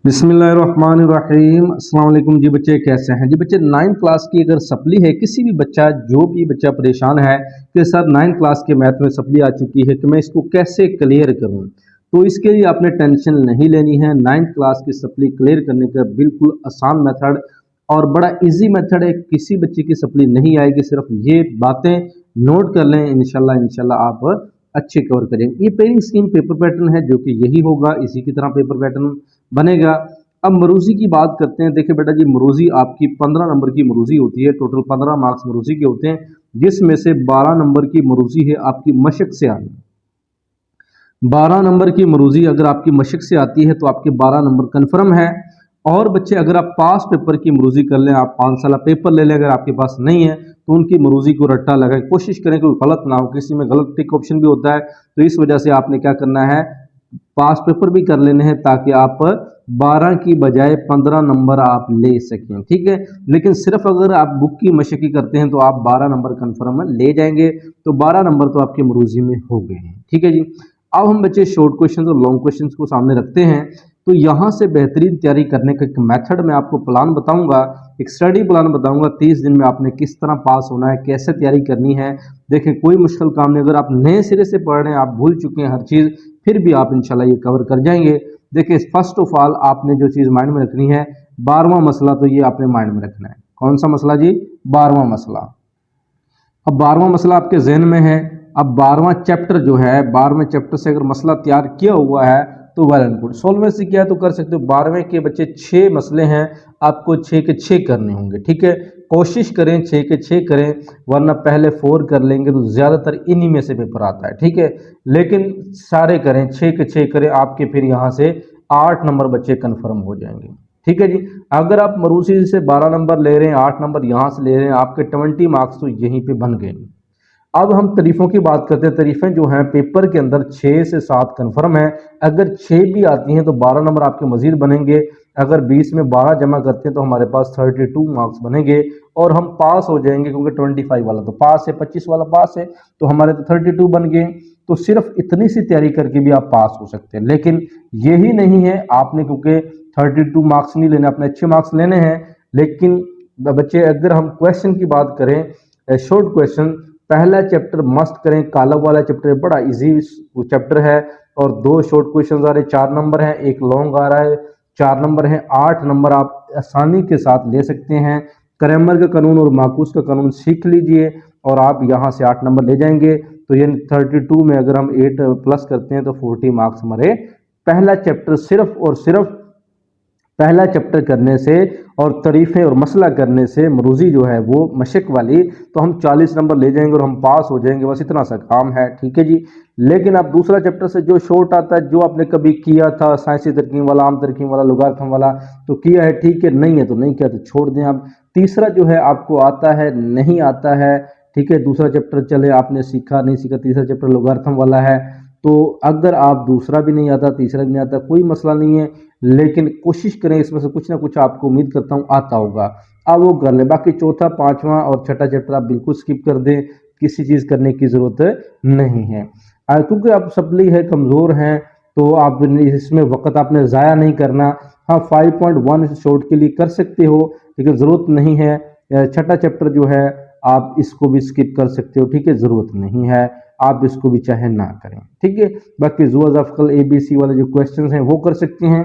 बिस्मिल्लाहिर्रहमानिर्रहीम। अस्सलाम वालेकुम जी बच्चे, कैसे हैं जी बच्चे। 9th क्लास की अगर सप्ली है, किसी भी बच्चा जो भी बच्चा परेशान है कि सर 9th क्लास के मैथ में सप्ली आ चुकी है कि मैं इसको कैसे क्लियर करूं, तो इसके लिए आपने टेंशन नहीं लेनी है। 9th क्लास की सप्ली क्लियर करने का बिल्कुल आसान मेथड और बड़ा इजी मेथड है। किसी बच्चे की सप्ली नहीं आएगी, सिर्फ ये बातें नोट कर लें, इंशाल्लाह आप अच्छे कवर करेंगे। ये पेयरिंग स्कीम पेपर पैटर्न है जो कि यही होगा, इसी की तरह पेपर पैटर्न बनेगा। अब मरूजी की बात करते हैं। देखिए बेटा जी, मरूजी आपकी 15 नंबर की मरूजी होती है। टोटल 15 मार्क्स मरूजी के होते हैं, जिसमें से 12 नंबर की मरूजी है आपकी मशक से आनी। 12 नंबर की मरूजी अगर आपकी मशक से आती है तो आपके 12 नंबर कन्फर्म है। और बच्चे अगर आप पास पेपर की मरूजी कर लें, आप 5 साल पेपर ले लें, अगर आपके पास नहीं है तो उनकी मरूजी को रट्टा लगाएं, कोशिश करें कोई गलत ना हो। किसी में गलत टिक ऑप्शन भी होता है, तो इस वजह से आपने क्या करना है, पास पेपर भी कर लेने हैं ताकि आप 12 की बजाय 15 नंबर आप ले सकें। ठीक है, लेकिन सिर्फ अगर आप बुक की मशक्क़त करते हैं तो आप 12 नंबर कन्फर्म ले जाएंगे। तो 12 नंबर तो आपके मरूजी में हो गए हैं। ठीक है जी। अब हम बच्चे शॉर्ट क्वेश्चन और लॉन्ग क्वेश्चन को सामने रखते हैं। तो यहाँ से बेहतरीन तैयारी करने का एक मेथड मैं आपको प्लान बताऊंगा, एक स्टडी प्लान बताऊंगा। 30 दिन में आपने किस तरह पास होना है, कैसे तैयारी करनी है। देखें, कोई मुश्किल काम नहीं। अगर आप नए सिरे से पढ़ रहे हैं, आप भूल चुके हैं हर चीज़, फिर भी आप इंशाल्लाह ये कवर कर जाएंगे। देखिए, फर्स्ट ऑफ ऑल आपने जो चीज़ माइंड में रखनी है, 12वां मसला, तो ये आपने माइंड में रखना है। कौन सा मसला जी? 12वां मसला। अब 12वां मसला आपके जहन में है। अब 12वां चैप्टर जो है, 12वें चैप्टर से अगर मसला तैयार किया हुआ है तो वेल एंड गुड। 16वें से किया तो कर सकते हो। 12वें के बच्चे 6 मसले हैं, आपको 6 के 6 करने होंगे। ठीक है, कोशिश करें 6 के 6 करें, वरना पहले 4 कर लेंगे तो ज़्यादातर इन्हीं में से पेपर आता है। ठीक है, लेकिन सारे करें, 6 के 6 करें, आपके फिर यहाँ से 8 नंबर बच्चे कन्फर्म हो जाएंगे। ठीक है जी। अगर आप मरूसी से 12 नंबर ले रहे हैं, 8 नंबर यहाँ से ले रहे हैं, आपके 20 मार्क्स तो यहीं पे बन गए। अब हम तारीफों की बात करते हैं। तारीफें जो हैं पेपर के अंदर 6 से 7 कन्फर्म है। अगर 6 भी आती हैं तो 12 नंबर आपके मजीद बनेंगे। अगर 20 में 12 जमा करते हैं तो हमारे पास 32 मार्क्स बनेंगे और हम पास हो जाएंगे, क्योंकि 25 वाला तो पास है, 25 वाला पास है, तो हमारे तो 32 बन गए। तो सिर्फ इतनी सी तैयारी करके भी आप पास हो सकते हैं। लेकिन यही नहीं है, आपने क्योंकि 32 मार्क्स नहीं लेने, अपने अच्छे मार्क्स लेने हैं। लेकिन बच्चे, अगर हम क्वेश्चन की बात करें, शॉर्ट क्वेश्चन, पहला चैप्टर मस्त करें। कालब वाला चैप्टर बड़ा इजी चैप्टर है और 2 शॉर्ट क्वेश्चन आ रहे, 4 नंबर हैं, एक लॉन्ग आ रहा है, 4 नंबर है, 8 नंबर आप आसानी के साथ ले सकते हैं। क्रैमर का कानून और मार्कूस का कानून सीख लीजिए और आप यहाँ से 8 नंबर ले जाएंगे। तो ये 32 में अगर हम 8 प्लस करते हैं तो 40 मार्क्स हमारे पहला चैप्टर, सिर्फ और सिर्फ पहला चैप्टर करने से और तारीफें और मसला करने से, मरूजी जो है वो मशक वाली, तो हम 40 नंबर ले जाएंगे और हम पास हो जाएंगे। बस इतना सा काम है। ठीक है जी। लेकिन अब दूसरा चैप्टर से जो शॉर्ट आता है, जो आपने कभी किया था, साइंसी तरकीब वाला, आम तरकीब वाला, लोगारिथम वाला, तो किया है, ठीक है, नहीं है तो नहीं किया तो छोड़ दें। अब तीसरा जो है आपको आता है, नहीं आता है, ठीक है, दूसरा चैप्टर चले, आपने सीखा नहीं सीखा, तीसरा चैप्टर लोगारिथम वाला है। तो अगर आप दूसरा भी नहीं आता, तीसरा भी नहीं आता, कोई मसला नहीं है, लेकिन कोशिश करें इसमें से कुछ ना कुछ, आपको उम्मीद करता हूँ आता होगा, आप वो कर लें। बाकी चौथा, पांचवा और छठा चैप्टर आप बिल्कुल स्किप कर दें, किसी चीज़ करने की ज़रूरत नहीं है। क्योंकि आप सप्ली है, कमज़ोर हैं, तो आप इसमें वक्त आपने ज़ाया नहीं करना। हाँ, 5.1 शॉर्ट के लिए कर सकते हो, लेकिन ज़रूरत नहीं है। छठा चैप्टर जो है आप इसको भी स्किप कर सकते हो। ठीक है, ज़रूरत नहीं है, आप इसको भी चाहे ना करें। ठीक है, बाकी जुआ अफकल ABC वाले जो क्वेश्चंस हैं वो कर सकते हैं।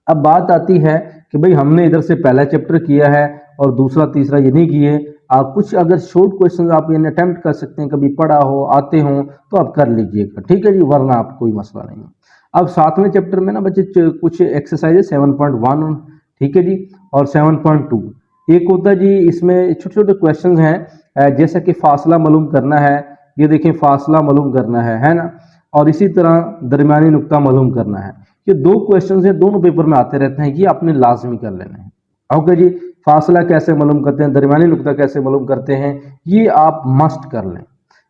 अब बात आती है कि भाई हमने इधर से पहला चैप्टर किया है और दूसरा तीसरा ये नहीं किए। आप कुछ अगर शॉर्ट क्वेश्चंस आप ये अटेम्प्ट कर सकते हैं, कभी पढ़ा हो, आते हो, तो आप कर लीजिएगा। ठीक है जी, वरना आप कोई मसला नहीं है। अब 7वें चैप्टर में ना बच्चे कुछ एक्सरसाइज 7.1, ठीक है जी, और 7.2 एक होता है जी। इसमें छोटे छोटे क्वेश्चन हैं, जैसा कि फासला मालूम करना है। ये देखें, फासला मालूम करना है ना, और इसी तरह दरमियानी नुक्ता मालूम करना है। ये 2 क्वेश्चन हैं, दोनों पेपर में आते रहते हैं, ये आपने लाजमी कर लेना है। ओके जी। फासला कैसे मालूम करते हैं, दरमियानी नुक्ता कैसे मालूम करते हैं, ये आप मस्ट कर लें,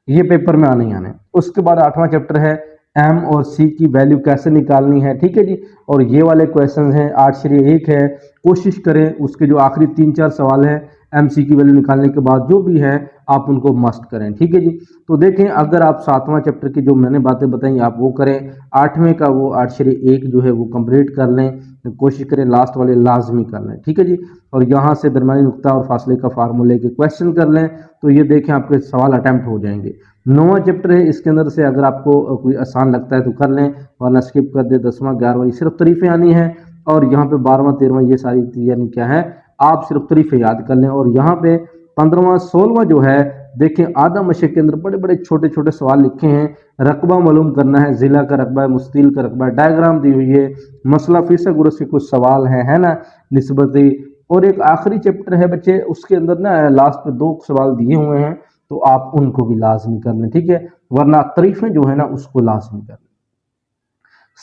ये पेपर में आने ही आने। उसके बाद 8वां चैप्टर है, M और C की वैल्यू कैसे निकालनी है। ठीक है जी, और ये वाले क्वेश्चन हैं, 8/1 है। कोशिश करें उसके जो आखिरी 3-4 सवाल हैं MC की वैल्यू निकालने के बाद जो भी है आप उनको मस्ट करें। ठीक है जी। तो देखें, अगर आप 7वां चैप्टर की जो मैंने बातें बताई आप वो करें, 8वें का वो 8/1 जो है वो कंप्लीट कर लें, कोशिश करें लास्ट वाले लाजमी कर लें, ठीक है जी। और यहाँ से दरमियानी नुक्ता और फासले का फार्मूले के क्वेश्चन कर लें, तो ये देखें आपके सवाल अटैम्प्ट हो जाएंगे। 9वां चैप्टर है, इसके अंदर से अगर आपको कोई आसान लगता है तो कर लें, वरना स्किप कर दे। 10वां 11वां सिर्फ तरीफें आनी है, और यहाँ पे 12वां 13वां ये सारी यानी क्या है, आप सिर्फ तरीफे याद कर लें। और यहाँ पे 15वां 16वां जो है, देखें आधा मशक के अंदर बड़े बड़े छोटे छोटे सवाल लिखे हैं। रकबा मालूम करना है, जिला का रकबा है, मुस्तिल का रकबा है, डायग्राम दी हुई है, मसला फीसद गुरस के कुछ सवाल हैं, है ना, निस्बती। और एक आखिरी चैप्टर है बच्चे, उसके अंदर ना लास्ट में 2 सवाल दिए हुए हैं, तो आप उनको भी लाजमी कर लें, ठीक है, वरना तरीफें जो है ना उसको लाजमी कर लें।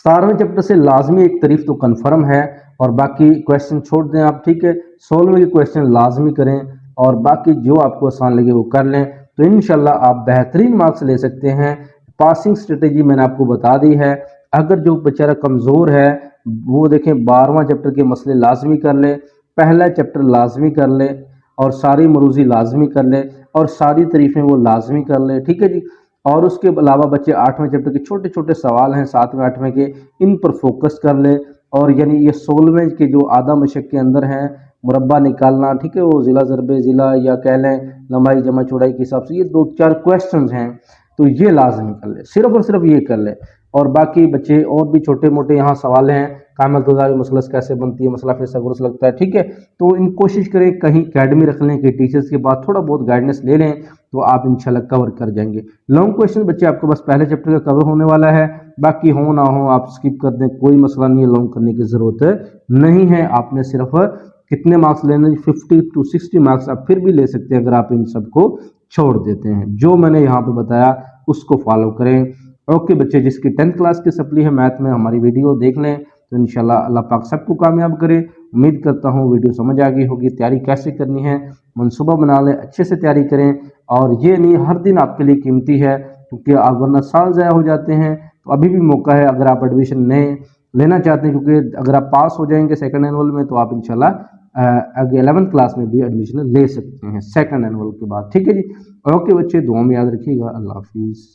17वें चैप्टर से लाजमी एक तारीफ तो कन्फर्म है, और बाकी क्वेश्चन छोड़ दें आप, ठीक है। 16वें के क्वेश्चन लाजमी करें, और बाकी जो आपको आसान लगे वो कर लें, तो इंशाल्लाह आप बेहतरीन मार्क्स ले सकते हैं। पासिंग स्ट्रेटेजी मैंने आपको बता दी है। अगर जो बेचारा कमज़ोर है वो देखें 12वां चैप्टर के मसले लाजमी कर ले, पहला चैप्टर लाजमी कर ले, और सारी मरूजी लाजमी कर ले, और सारी तारीफें वो लाजमी कर ले, ठीक है जी। और उसके अलावा बच्चे 8वें चैप्टर के छोटे छोटे सवाल हैं 7वें 8वें के, इन पर फोकस कर ले। और यानी ये 16वें के जो आधा मशक के अंदर हैं, मुरब्बा निकालना, ठीक है, वो ज़िला ज़रबे ज़िला या कह लें लंबाई जमा चौड़ाई के हिसाब से, ये 2-4 क्वेश्चन हैं, तो ये लाजमी कर ले, सिर्फ और सिर्फ ये कर ले। और बाकी बच्चे और भी छोटे मोटे यहाँ सवाल हैं, कामल तजावी मसलस कैसे बनती है, मसला फिर गुरस लगता है, ठीक है, तो इन कोशिश करें कहीं अकेडमी रख लें कि टीचर्स के बाद थोड़ा बहुत गाइडेंस ले लें, तो आप इंशाल्लाह कवर कर जाएंगे। लॉन्ग क्वेश्चन बच्चे आपके पास पहले चैप्टर का कवर होने वाला है, बाकी हो ना हो आप स्किप कर दें, कोई मसला नहीं है, लॉन्ग करने की ज़रूरत नहीं है। आपने सिर्फ कितने मार्क्स लेने, 50 to 60 मार्क्स आप फिर भी ले सकते हैं अगर आप इन सबको छोड़ देते हैं। जो मैंने यहाँ पे बताया उसको फॉलो करें। ओके बच्चे, जिसकी 10th क्लास की सप्ली है मैथ में, हमारी वीडियो देख लें, तो इंशाल्लाह अल्लाह पाक सबको कामयाब करे। उम्मीद करता हूँ वीडियो समझ आ गई होगी। तैयारी कैसे करनी है मनसूबा बना लें, अच्छे से तैयारी करें, और ये नहीं हर दिन आपके लिए कीमती है, क्योंकि आप वरना साल ज़ाया हो जाते हैं। तो अभी भी मौका है, अगर आप एडमिशन नए लेना चाहते हैं, क्योंकि अगर आप पास हो जाएंगे सेकंड एनुअल में, तो आप इंशाल्लाह 11th क्लास में भी एडमिशन ले सकते हैं सेकंड एनुअल के बाद, ठीक है जी। ओके बच्चे, दुआ में याद रखिएगा। अल्लाह हाफिज़।